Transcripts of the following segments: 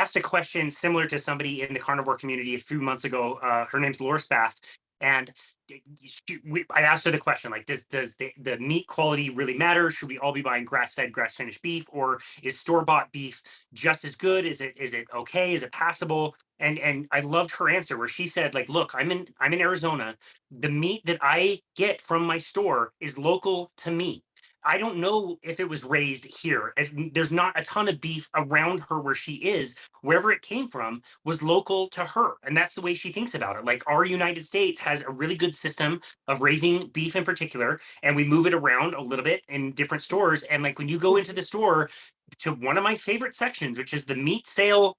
asked a question similar to somebody in the carnivore community a few months ago. Her name's Laura Spath, and I asked her the question like, does the meat quality really matter? Should we all be buying grass-fed, grass-finished beef, or is store-bought beef just as good? Is it okay? Is it passable? And I loved her answer where she said like, look, I'm in Arizona. The meat that I get from my store is local to me. I don't know if it was raised here. There's not a ton of beef around her where she is. Wherever it came from was local to her. And that's the way she thinks about it. Like our United States has a really good system of raising beef in particular, and we move it around a little bit in different stores. And like when you go into the store to one of my favorite sections, which is the meat sale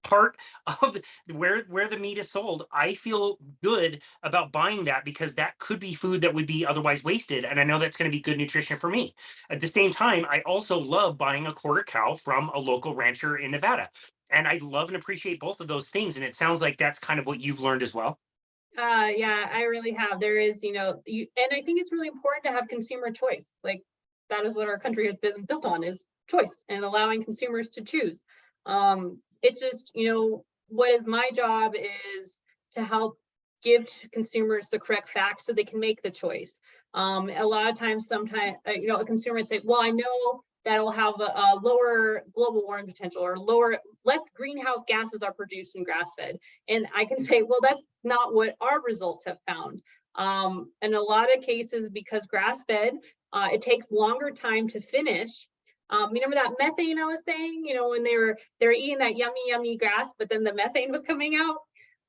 part of where the meat is sold, I feel good about buying that because that could be food that would be otherwise wasted, and I know that's going to be good nutrition for me. At the same time, I also love buying a quarter cow from a local rancher in Nevada, and I love and appreciate both of those things, and it sounds like that's kind of what you've learned as well. Yeah, I really have. There is, and I think it's really important to have consumer choice. Like that is what our country has been built on, is choice and allowing consumers to choose. It's just, what is my job is to help give consumers the correct facts so they can make the choice. A lot of times, sometimes, a consumer would say, well, I know that it'll have a lower global warming potential or less greenhouse gases are produced in grass-fed. And I can say, well, that's not what our results have found. In a lot of cases, because grass-fed, it takes longer time to finish. Remember that methane I was saying, when they're eating that yummy grass, but then the methane was coming out.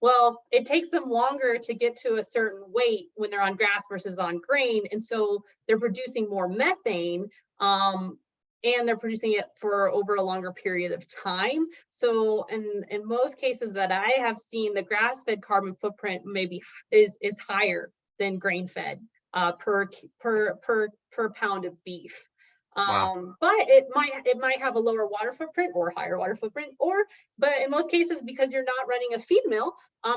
Well, it takes them longer to get to a certain weight when they're on grass versus on grain. And so they're producing more methane, and they're producing it for over a longer period of time. So in most cases that I have seen, the grass-fed carbon footprint maybe is higher than grain-fed per pound of beef. Wow. But it might have a lower water footprint or higher water footprint, but in most cases, because you're not running a feed mill,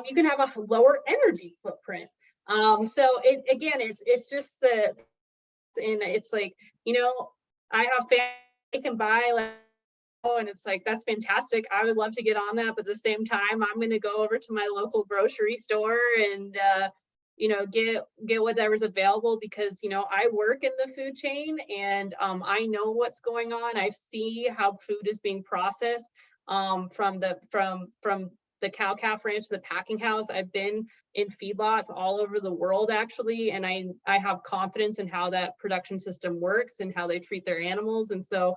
you can have a lower energy footprint. So it's just and it's like, I have family they can buy like, and it's like, that's fantastic. I would love to get on that, but at the same time, I'm going to go over to my local grocery store and get whatever's available, because I work in the food chain, and I know what's going on. I see how food is being processed from the cow calf ranch to the packing house. I've been in feedlots all over the world actually, and I have confidence in how that production system works and how they treat their animals. And so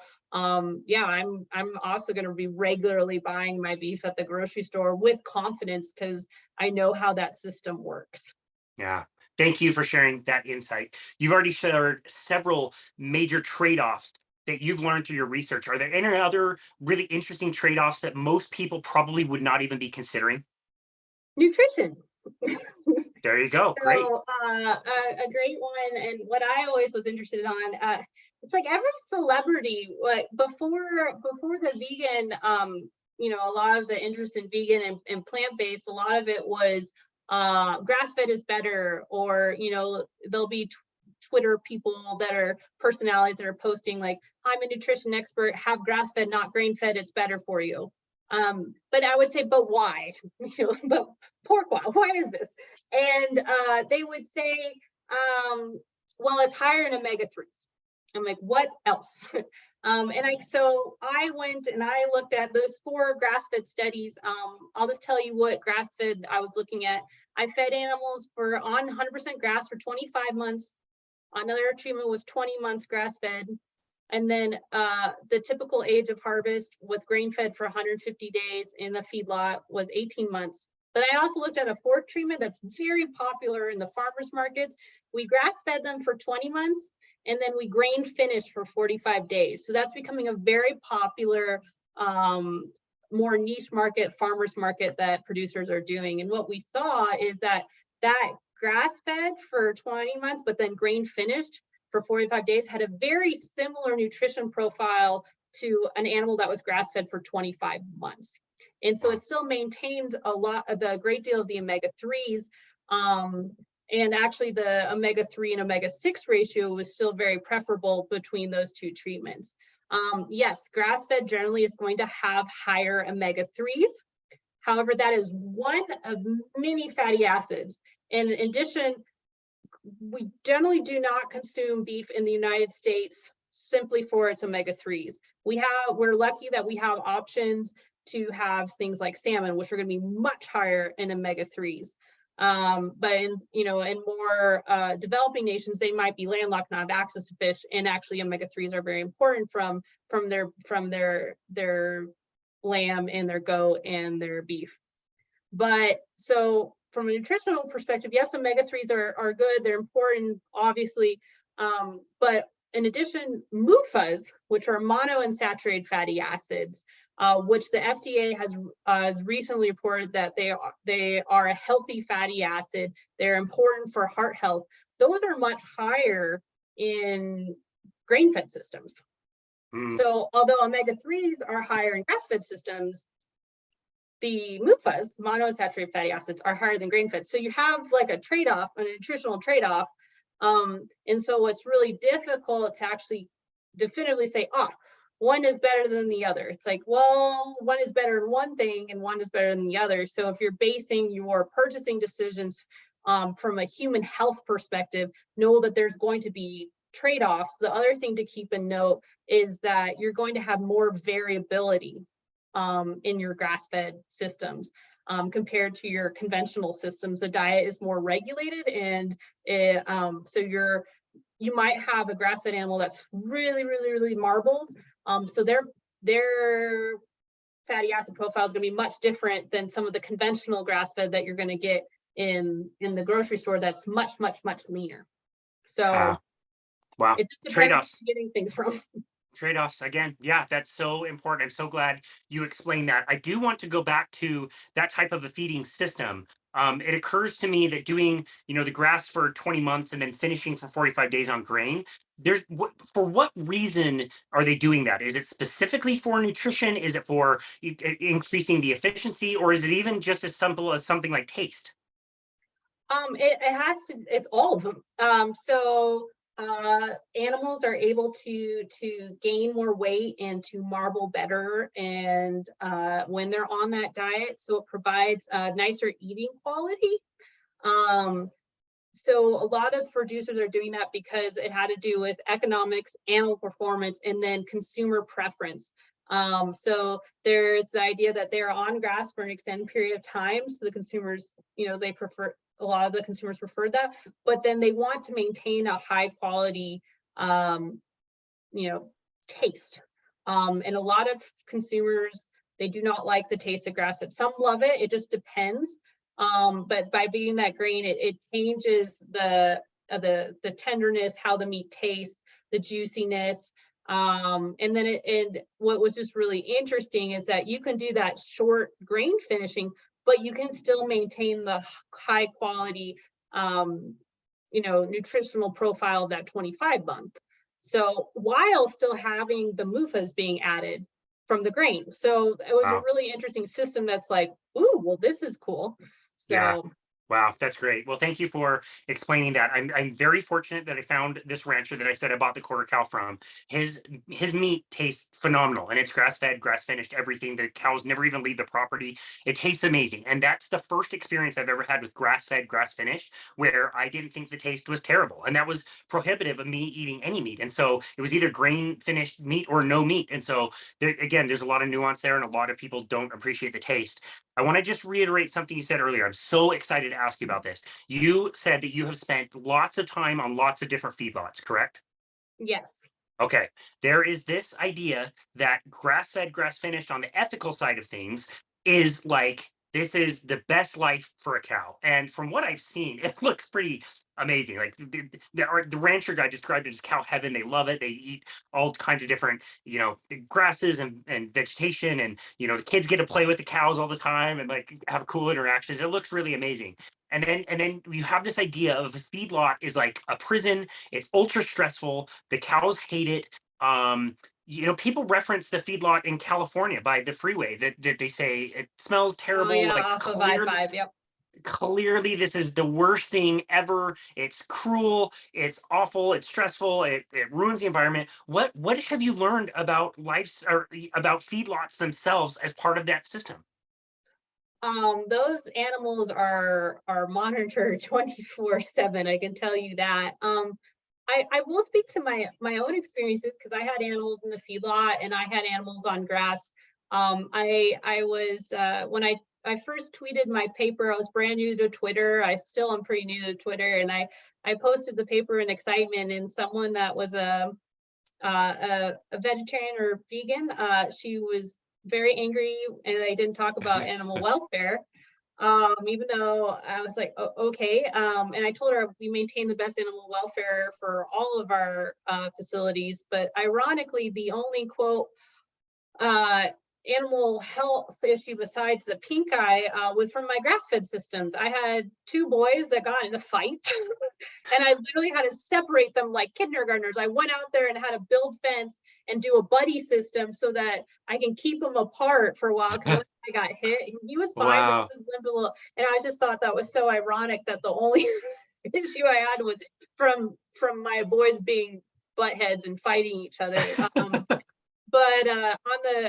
yeah, I'm also going to be regularly buying my beef at the grocery store with confidence, because I know how that system works. Yeah. Thank you for sharing that insight. You've already shared several major trade-offs that you've learned through your research. Are there any other really interesting trade-offs that most people probably would not even be considering? Nutrition. There you go. Great. So a great one, and what I always was interested on, it's like every celebrity, like before the vegan, a lot of the interest in vegan and plant-based, a lot of it was grass-fed is better, or there'll be Twitter people that are personalities that are posting like, I'm a nutrition expert, have grass-fed, not grain-fed, it's better for you. But I would say, but why? But pork, why is this? And they would say, well, it's higher in omega-3s. I'm like, what else? So I went and I looked at those 4 grass-fed studies. I'll just tell you what grass-fed I was looking at. I fed animals on 100% grass for 25 months. Another treatment was 20 months grass-fed. And then the typical age of harvest with grain-fed for 150 days in the feedlot was 18 months. But I also looked at a 4th treatment that's very popular in the farmers markets. We grass-fed them for 20 months, and then we grain finished for 45 days. So that's becoming a very popular, more niche market, farmers market that producers are doing. And what we saw is that grass-fed for 20 months, but then grain finished for 45 days had a very similar nutrition profile to an animal that was grass-fed for 25 months. And so it still maintained the great deal of the omega-3s. And actually the omega-3 and omega-6 ratio was still very preferable between those 2 treatments. Yes, grass-fed generally is going to have higher omega-3s. However, that is one of many fatty acids. And in addition, we generally do not consume beef in the United States simply for its omega-3s. We're lucky that we have options to have things like salmon, which are going to be much higher in omega-3s. But in more developing nations, they might be landlocked, not have access to fish, and actually omega-3s are very important from their lamb and their goat and their beef. But so from a nutritional perspective, yes, omega-3s are good. They're important, obviously. But in addition, MUFAs, which are monounsaturated fatty acids, which the FDA has recently reported that they are a healthy fatty acid. They're important for heart health. Those are much higher in grain-fed systems. So although omega-3s are higher in grass-fed systems, the MUFAs, monounsaturated fatty acids, are higher than grain-fed. So you have like a trade-off, a nutritional trade-off. And so it's really difficult to actually definitively say, one is better than the other. It's like, well, one is better in one thing and one is better than the other. So if you're basing your purchasing decisions from a human health perspective, know that there's going to be trade-offs. The other thing to keep in note is that you're going to have more variability in your grass-fed systems compared to your conventional systems. The diet is more regulated, and so you might have a grass-fed animal that's really, really, really marbled. So their fatty acid profile is going to be much different than some of the conventional grass-fed that you're going to get in the grocery store. That's much, much, much leaner. So wow, it just depends where trade-offs. you're getting things from. Trade-offs again. Yeah, that's so important. I'm so glad you explained that. I do want to go back to that type of a feeding system. It occurs to me that doing, the grass for 20 months and then finishing for 45 days on grain, for what reason are they doing that? Is it specifically for nutrition? Is it for increasing the efficiency, or is it even just as simple as something like taste? It's all of them. So animals are able to gain more weight and to marble better, and when they're on that diet, so it provides nicer eating quality. So a lot of producers are doing that because it had to do with economics, animal performance, and then consumer preference. So there's the idea that they're on grass for an extended period of time, so the consumers, a lot of the consumers prefer that, but then they want to maintain a high quality, taste. And a lot of consumers, they do not like the taste of grass-fed. Some love it, it just depends. But by being that grain, it changes the tenderness, how the meat tastes, the juiciness. And then what was just really interesting is that you can do that short grain finishing, but you can still maintain the high quality, nutritional profile of that 25-month. So while still having the MUFAs being added from the grain. So it was a really interesting system that's like, ooh, well, this is cool. So yeah. Wow, that's great. Well, thank you for explaining that. I'm very fortunate that I found this rancher that I said I bought the quarter cow from. His meat tastes phenomenal, and it's grass fed, grass finished, everything. The cows never even leave the property. It tastes amazing, and that's the first experience I've ever had with grass fed, grass finished, where I didn't think the taste was terrible, and that was prohibitive of me eating any meat. And so it was either grain finished meat or no meat. And so there's a lot of nuance there, and a lot of people don't appreciate the taste. I want to just reiterate something you said earlier. I'm so excited to ask you about this. You said that you have spent lots of time on lots of different feedlots, correct? yes. Okay. There is this idea that grass fed, grass finished on the ethical side of things is like, this is the best life for a cow. And from what I've seen, it looks pretty amazing. Like the rancher guy described it as cow heaven. They love it. They eat all kinds of different, grasses and vegetation. And, the kids get to play with the cows all the time and like have cool interactions. It looks really amazing. And then you have this idea of a feedlot is like a prison. It's ultra stressful. The cows hate it. People reference the feedlot in California by the freeway that they say it smells Oh terrible, yeah, like off of clear. I-5. Yep. clearly this is the worst thing ever. It's cruel, it's awful, it's stressful, it ruins the environment. What have you learned about life or about feedlots themselves as part of that system? Those animals are monitored 24/7. I can tell you that. I will speak to my own experiences because I had animals in the feedlot and I had animals on grass. I was when I first tweeted my paper, I was brand new to Twitter. I still am pretty new to Twitter, and I posted the paper in excitement, and someone that was a vegetarian or vegan, she was very angry, and I didn't talk about animal welfare. Even though I was like, okay. And I told her we maintain the best animal welfare for all of our facilities. But ironically, the only quote uh, animal health issue besides the pink eye was from my grass-fed systems. I had two boys that got in a fight and I literally had to separate them like kindergartners. I went out there and had to build fence and do a buddy system so that I can keep them apart for a while because one I got hit. He was fine, but he Wow. was limping a little. And I just thought that was so ironic that the only issue I had was from my boys being butt heads and fighting each other. But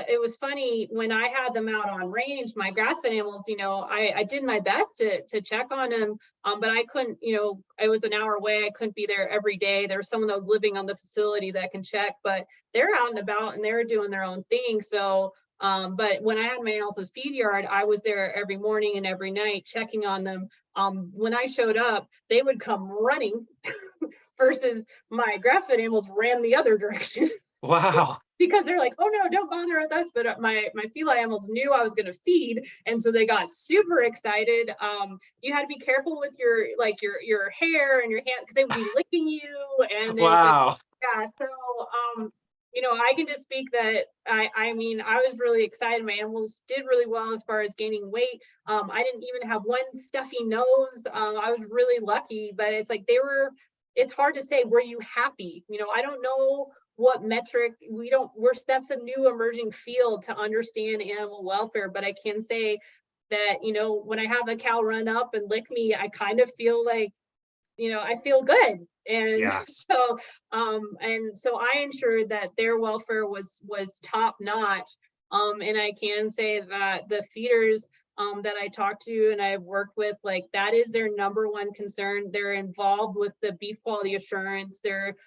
it was funny when I had them out on range, my grass-fed animals, I did my best to check on them, but I couldn't, I was an hour away. I couldn't be there every day. There's someone that was living on the facility that can check, but they're out and about and they're doing their own thing. So, but when I had my animals in the feed yard, I was there every morning and every night checking on them. When I showed up, they would come running versus my grass-fed animals ran the other direction. Wow. Because they're like, oh no, don't bother with us. But my feline animals knew I was going to feed, and so they got super excited. You had to be careful with your hair and your hand because they would be licking you, and they would, Wow. yeah. So I can just speak that I mean I was really excited. My animals did really well as far as gaining weight. I didn't even have one stuffy nose. I was really lucky, but it's like it's hard to say, were you happy? I don't know what metric that's a new emerging field to understand animal welfare, but I can say that when I have a cow run up and lick me, I kind of feel like I feel good. And Yeah. so I ensured that their welfare was top notch. And I can say that the feeders that I talked to and I've worked with, like, that is their number one concern. They're involved with the beef quality assurance. They're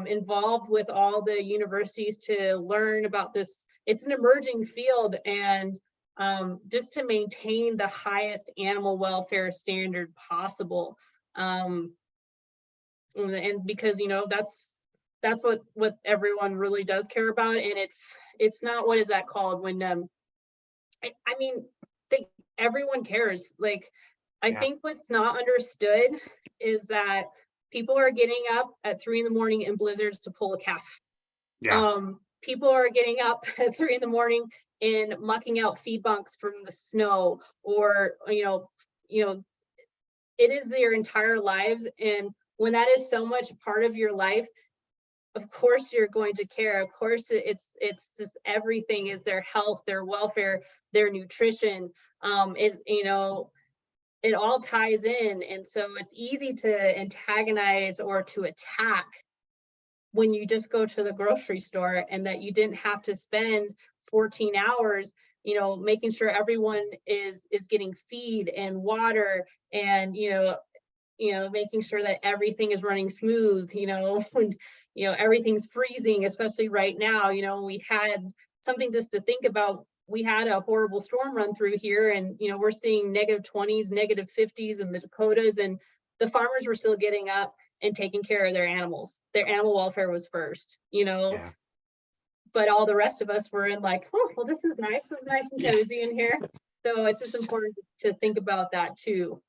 involved with all the universities to learn about this. It's an emerging field, and just to maintain the highest animal welfare standard possible. And because that's what everyone really does care about, and it's not, what is that called when I mean everyone cares. Like, I Yeah. think what's not understood is that people are getting up at 3 in in blizzards to pull a calf. Yeah. People are getting up at 3 in and mucking out feed bunks from the snow, or it is their entire lives. And when that is so much part of your life, of course you're going to care. Of course it's just everything is their health, their welfare, their nutrition. It all ties in. And so it's easy to antagonize or to attack when you just go to the grocery store, and that you didn't have to spend 14 hours making sure everyone is getting feed and water, and making sure that everything is running smooth, when everything's freezing, especially right now. We had something just to think about. We had a horrible storm run through here, and we're seeing -20s, -50s in the Dakotas, and the farmers were still getting up and taking care of their animals. Their animal welfare was first, Yeah. but all the rest of us were in like, oh, well, this is nice and Yeah. cozy in here. So it's just important to think about that too.